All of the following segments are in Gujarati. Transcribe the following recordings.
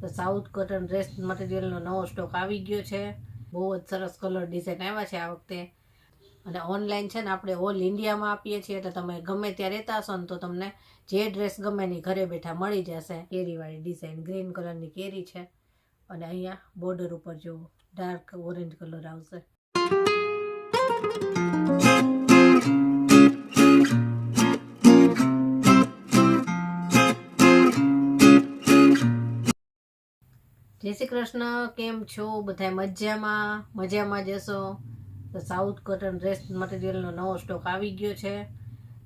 તો સાઉથ કોટન ડ્રેસ મટીરિયલનો નવો સ્ટોક આવી ગયો છે. બહુ જ સરસ કલર ડિઝાઇન આવ્યા છે આ વખતે. અને ઓનલાઈન છે ને આપણે ઓલ ઇન્ડિયામાં આપીએ છીએ, એટલે તમે ગમે ત્યાં રહેતા હશો ને તો તમને જે ડ્રેસ ગમે ની ઘરે બેઠા મળી જશે. કેરીવાળી ડિઝાઇન, ગ્રીન કલરની કેરી છે અને અહીંયા બોર્ડર ઉપર જો ડાર્ક ઓરેન્જ કલર આવશે. જય શ્રી કૃષ્ણ, કેમ છો બધા? મજામાં જશો. તો સાઉથ કોટન ડ્રેસ મટીરિયલનો નવો સ્ટોક આવી ગયો છે.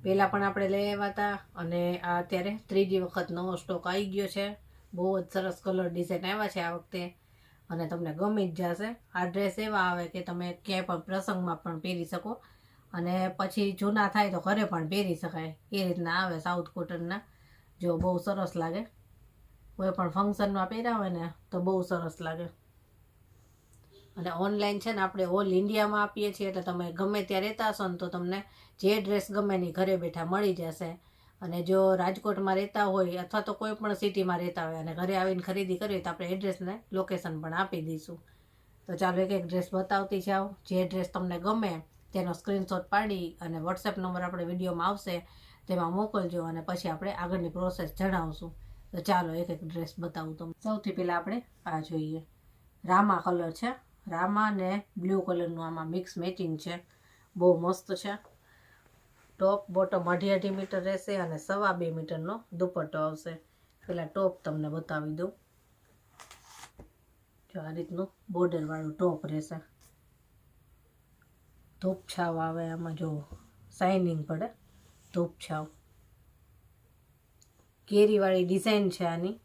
પહેલાં પણ આપણે લઈ આવ્યા હતા અને આ અત્યારે ત્રીજી વખત નવો સ્ટોક આવી ગયો છે. બહુ જ સરસ કલર ડિઝાઇન આવ્યા છે આ વખતે અને તમને ગમી જ જશે. આ ડ્રેસ એવા આવે કે તમે ક્યાંય પણ પ્રસંગમાં પણ પહેરી શકો અને પછી જૂના થાય તો ઘરે પણ પહેરી શકાય, એ રીતના આવે સાઉથ કોટનના. જો બહુ સરસ લાગે, કોઈ પણ ફંક્શનમાં પહેર્યા હોય ને તો બહુ સરસ લાગે. અને ઓનલાઈન છે ને આપણે ઓલ ઇન્ડિયામાં આપીએ છીએ, એટલે તમે ગમે ત્યાં રહેતા હશો ને તો તમને જે ડ્રેસ ગમે ની ઘરે બેઠા મળી જશે. અને જો રાજકોટમાં રહેતા હોય અથવા તો કોઈ પણ સિટીમાં રહેતા હોય અને ઘરે આવીને ખરીદી કરવી તો આપણે એડ્રેસને લોકેશન પણ આપી દઈશું. તો ચાલો એક એક ડ્રેસ બતાવતી જાઓ. જે ડ્રેસ તમને ગમે તેનો સ્ક્રીનશોટ પાડી અને વોટ્સએપ નંબર આપણે વિડીયોમાં આવશે તેમાં મોકલજો અને પછી આપણે આગળની પ્રોસેસ જણાવશું. તો ચાલો એક એક ડ્રેસ બતાવું તમને. સૌથી પહેલાં આપણે આ જોઈએ. રામા કલર છે, રામા ને બ્લુ કલરનું આમાં મિક્સ મેચિંગ છે. બહુ મસ્ત છે. ટોપ બોટમ 2.5 મીટર રહેશે અને 2.25 મીટરનો દુપટ્ટો આવશે. પહેલાં ટોપ તમને બતાવી દઉં. જો આ રીતનું બોર્ડરવાળું ટોપ રહેશે. ધૂપ છાવ આવે આમાં, જો શાઇનિંગ પડે, ધૂપ છાવ. કેરીવાળી ડિઝાઇન છે આની,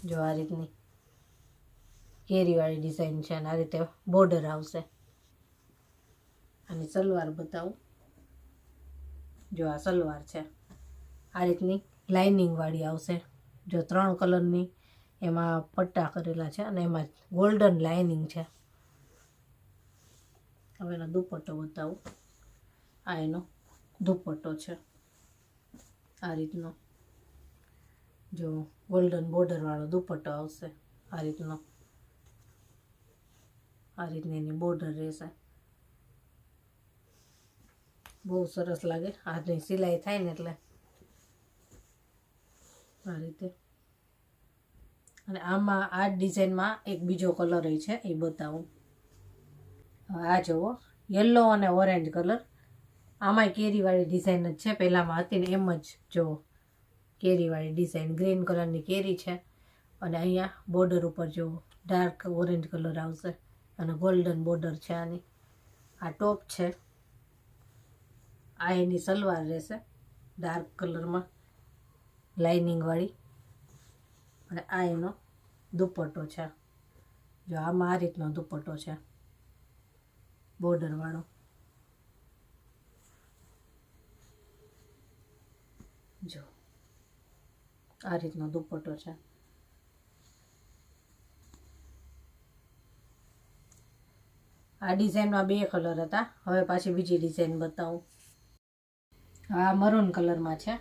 જો આ રીતની કેરીવાળી ડિઝાઇન છે અને આ રીતે બોર્ડર આવશે. આની સલવાર બતાવું. જો આ સલવાર છે, આ રીતની લાઇનિંગવાળી આવશે. જો 3 કલરની એમાં પટ્ટા કરેલા છે અને એમાં ગોલ્ડન લાઇનિંગ છે. હવે એનો દુપટ્ટો બતાવું. આ એનો દુપટ્ટો છે, આ રીતનો. જો ગોલ્ડન બોર્ડરવાળો દુપટ્ટો આવશે આ રીતનો. આ રીતની એની બોર્ડર રહેશે. બહુ સરસ લાગે. હાથની સિલાઈ થાય ને એટલે આ રીતે. અને આમાં આ ડિઝાઇનમાં એક બીજો કલર છે, એ બતાવું. આ જુઓ, યલો અને ઓરેન્જ કલર. આમાંય કેરીવાળી ડિઝાઇન જ છે, પહેલાંમાં હતી ને એમ જ. જુઓ કેરીવાળી ડિઝાઇન, ગ્રીન કલરની કેરી છે અને અહીંયા બોર્ડર ઉપર જુઓ ડાર્ક ઓરેન્જ કલર આવશે અને ગોલ્ડન બોર્ડર છે આની. આ ટોપ છે, આ એની સલવાર રહેશે ડાર્ક કલરમાં લાઇનિંગવાળી અને આ એનો દુપટ્ટો છે. જો આમાં આ રીતનો દુપટ્ટો છે બોર્ડરવાળો. જો આ રીતનો દુપટ્ટો છે. આ ડિઝાઇનમાં 2 કલર હતા, હવે પાછી બીજી ડિઝાઇન બતાવું. આ મરૂન કલરમાં છે.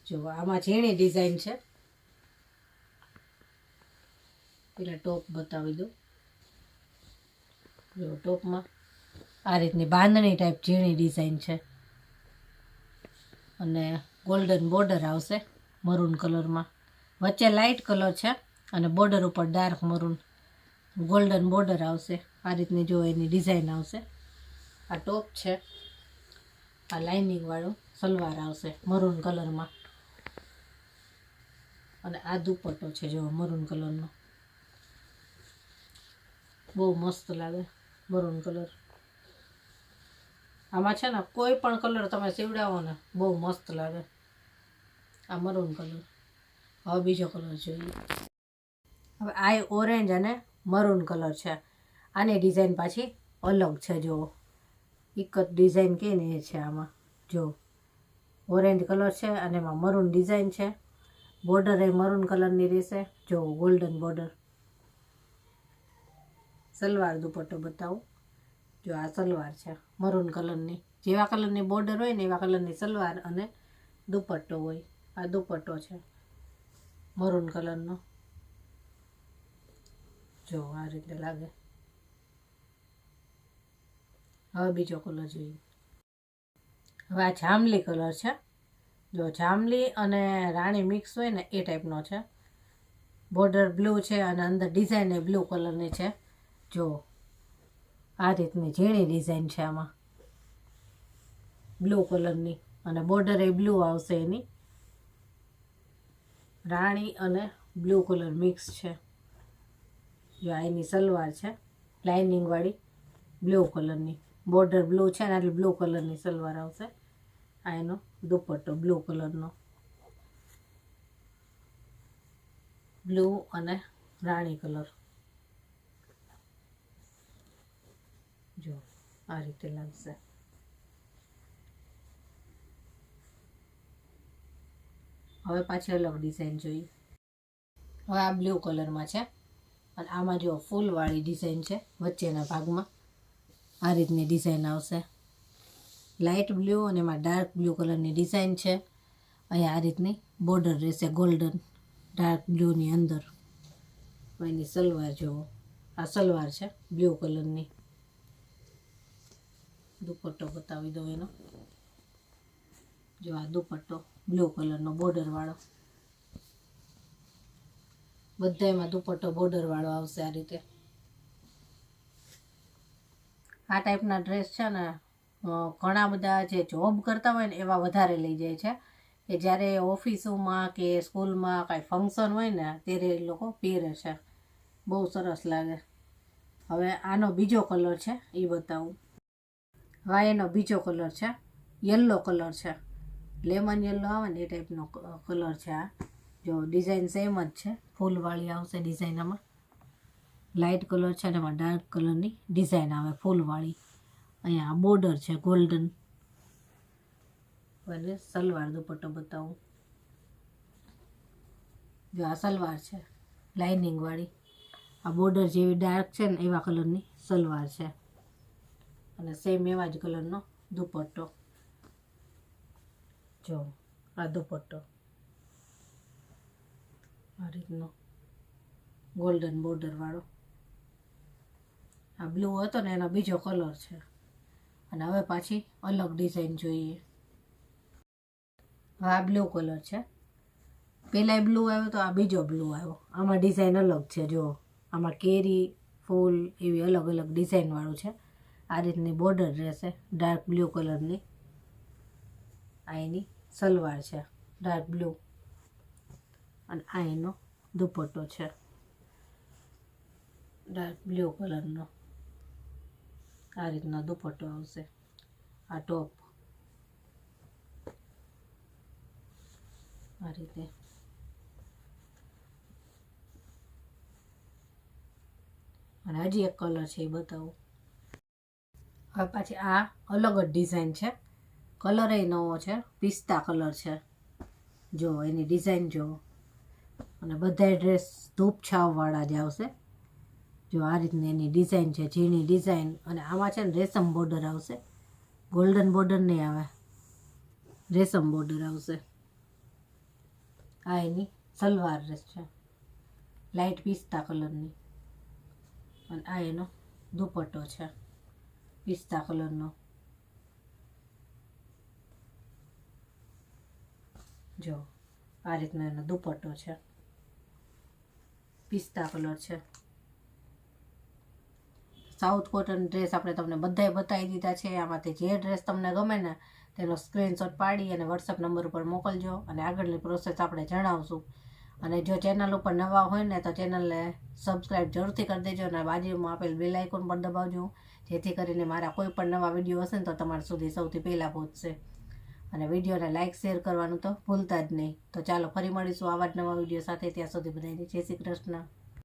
જો આમાં ઝીણી ડિઝાઇન છે. પેલા ટોપ બતાવી દઉં. જો ટોપમાં આ રીતની બાંધણી ટાઈપ ઝીણી ડિઝાઇન છે અને ગોલ્ડન બોર્ડર આવશે મરૂન કલરમાં. વચ્ચે લાઇટ કલર છે અને બોર્ડર ઉપર ડાર્ક મરૂન ગોલ્ડન બોર્ડર આવશે. આ રીતની જો એની ડિઝાઇન આવશે. આ ટોપ છે, આ લાઇનિંગવાળું સલવાર આવશે મરૂન કલરમાં અને આ દુપટ્ટો છે જો મરૂન કલરનો. બહુ મસ્ત લાગે મરૂન કલર. આમાં છે ને કોઈ પણ કલર તમે સીવડાવો ને બહુ મસ્ત લાગે. આ મરૂન કલર. હવે બીજો કલર જોઈએ. હવે આ ઓરેન્જ અને મરૂન કલર છે. આની ડિઝાઇન પાછી અલગ છે. જુઓ એક જ ડિઝાઇન કે ને એ છે આમાં. જો ઓરેન્જ કલર છે અને એમાં મરૂન ડિઝાઇન છે. બોર્ડર એ મરૂન કલરની રહેશે. જો ગોલ્ડન બોર્ડર. સલવાર દુપટ્ટો બતાવું. જો આ સલવાર છે મરૂન કલરની. જેવા કલરની બોર્ડર હોય ને એવા કલરની સલવાર અને દુપટ્ટો હોય. આ દુપટ્ટો છે મરૂન કલરનો. જો આ રીતે લાગે. હવે બીજો કલર જોઈએ. હવે આ જાંબલી કલર છે. જો જાંબલી અને રાણી મિક્સ હોય ને એ ટાઈપનો છે. બોર્ડર બ્લુ છે અને અંદર ડિઝાઇન એ બ્લુ કલરની છે. જો આ રીતની ઝીણી ડિઝાઇન છે આમાં બ્લુ કલરની, અને બોર્ડર એ બ્લુ આવશે એની. રાણી અને બ્લુ કલર મિક્સ છે. જો આ એની સલવાર છે લાઇનિંગવાળી બ્લુ કલરની, બોર્ડર બ્લુ છે ને એટલે બ્લુ કલરની સલવાર આવશે. આ એનો દુપટ્ટો બ્લુ કલરનો, બ્લુ અને રાણી કલર. જો આ રીતે લાગશે. હવે પાછી અલગ ડિઝાઇન જોઈએ. હવે આ બ્લુ કલરમાં છે અને આમાં જો ફૂલવાળી ડિઝાઇન છે. વચ્ચેના ભાગમાં આ રીતની ડિઝાઇન આવશે. લાઇટ બ્લુ અને એમાં ડાર્ક બ્લુ કલરની ડિઝાઇન છે. અહીંયા આ રીતની બોર્ડર રહેશે ગોલ્ડન ડાર્ક બ્લુની અંદર. એની સલવાર જુઓ, આ સલવાર છે બ્લુ કલરની. દુપટ્ટો બતાવી દો એનો. જો આ દુપટ્ટો બ્લુ કલરનો બોર્ડરવાળો. બધામાં દુપટ્ટો બોર્ડરવાળો આવશે આ રીતે. આ ટાઈપના ડ્રેસ છે ને ઘણા બધા જે જોબ કરતા હોય ને એવા વધારે લઈ જાય છે, કે જ્યારે ઓફિસોમાં કે સ્કૂલમાં કાંઈ ફંક્શન હોય ને ત્યારે એ લોકો પહેરે છે. બહુ સરસ લાગે. હવે આનો બીજો કલર છે એ બતાવું. હા એનો બીજો કલર છે યલો કલર છે. લેમન યલો આવે ને એ ટાઈપનો કલર છે આ. જો ડિઝાઇન સેમ જ છે, ફૂલવાળી આવશે ડિઝાઇન આમાં. લાઇટ કલર છે અને એમાં ડાર્ક કલરની ડિઝાઇન આવે ફૂલવાળી. અહીંયા બોર્ડર છે ગોલ્ડન. અને સલવાર દુપટ્ટો બતાવું. જો આ સલવાર છે લાઇનિંગવાળી. આ બોર્ડર જેવી ડાર્ક છે ને એવા કલરની સલવાર છે અને સેમ એવા જ કલરનો દુપટ્ટો. જો આ દુપટ્ટો આ રીતનો ગોલ્ડન બોર્ડરવાળો. આ બ્લુ હતો ને એનો બીજો કલર છે. અને હવે પાછી અલગ ડિઝાઇન જોઈએ. આ બ્લુ કલર છે. પહેલાં બ્લુ આવ્યો તો આ બીજો બ્લુ આવ્યો. આમાં ડિઝાઇન અલગ છે. જો આમાં કેરી ફૂલ એવી અલગ અલગ ડિઝાઇનવાળું છે. આ રીતની બોર્ડર રહેશે ડાર્ક બ્લુ કલરની. આ એની સલવાર છે ડાર્ક બ્લુ અને આ એનો દુપટ્ટો છે ડાર્ક બ્લુ કલરનો. આ રીતનો દુપટ્ટો આવશે. આ ટોપ આ રીતે. અને હજી એક કલર છે એ બતાવું. હવે પાછી આ અલગ જ ડિઝાઇન છે. કલર એ નવો છે, પિસ્તા કલર છે. જો એની ડિઝાઇન જુઓ. અને બધા ડ્રેસ ધૂપ છાવવાળા જ આવશે. જો આ રીતની એની ડિઝાઇન છે, ઝીણી ડિઝાઇન. અને આમાં છે ને રેશમ બોર્ડર આવશે. ગોલ્ડન બોર્ડર નહીં આવે, રેશમ બોર્ડર આવશે. આ એની સલવાર ડ્રેસ છે લાઇટ પિસ્તા કલરની. અને આ એનો દુપટ્ટો છે પિસ્તા કલરનો. જો આ રીતનો એનો દુપટ્ટો છે, પિસ્તા કલર છે. સાઉથ કોટન ડ્રેસ આપણે તમને બધાય બતાવી દીધા છે. આમાંથી જે ડ્રેસ તમને ગમે ને તેનો સ્ક્રીનશોટ પાડી અને વોટ્સઅપ નંબર ઉપર મોકલજો અને આગળની પ્રોસેસ આપણે જણાવશું. અને જો ચેનલ ઉપર નવા હોય ને તો ચેનલને સબસ્ક્રાઈબ જરૂરથી કરી દેજો અને બાજુમાં આપેલ બેલ આઇકોન પર દબાવજો, જેથી કરીને મારા કોઈ પણ નવા વિડીયો હશે ને તો તમારા સુધી સૌથી પહેલાં પહોંચશે. અને વિડીયોને લાઇક શેર કરવાનું તો ભૂલતા જ નહીં. તો ચાલો ફરી મળીશું આવા જ નવા વિડીયો સાથે. ત્યાં સુધી બધાને જય શ્રી કૃષ્ણ.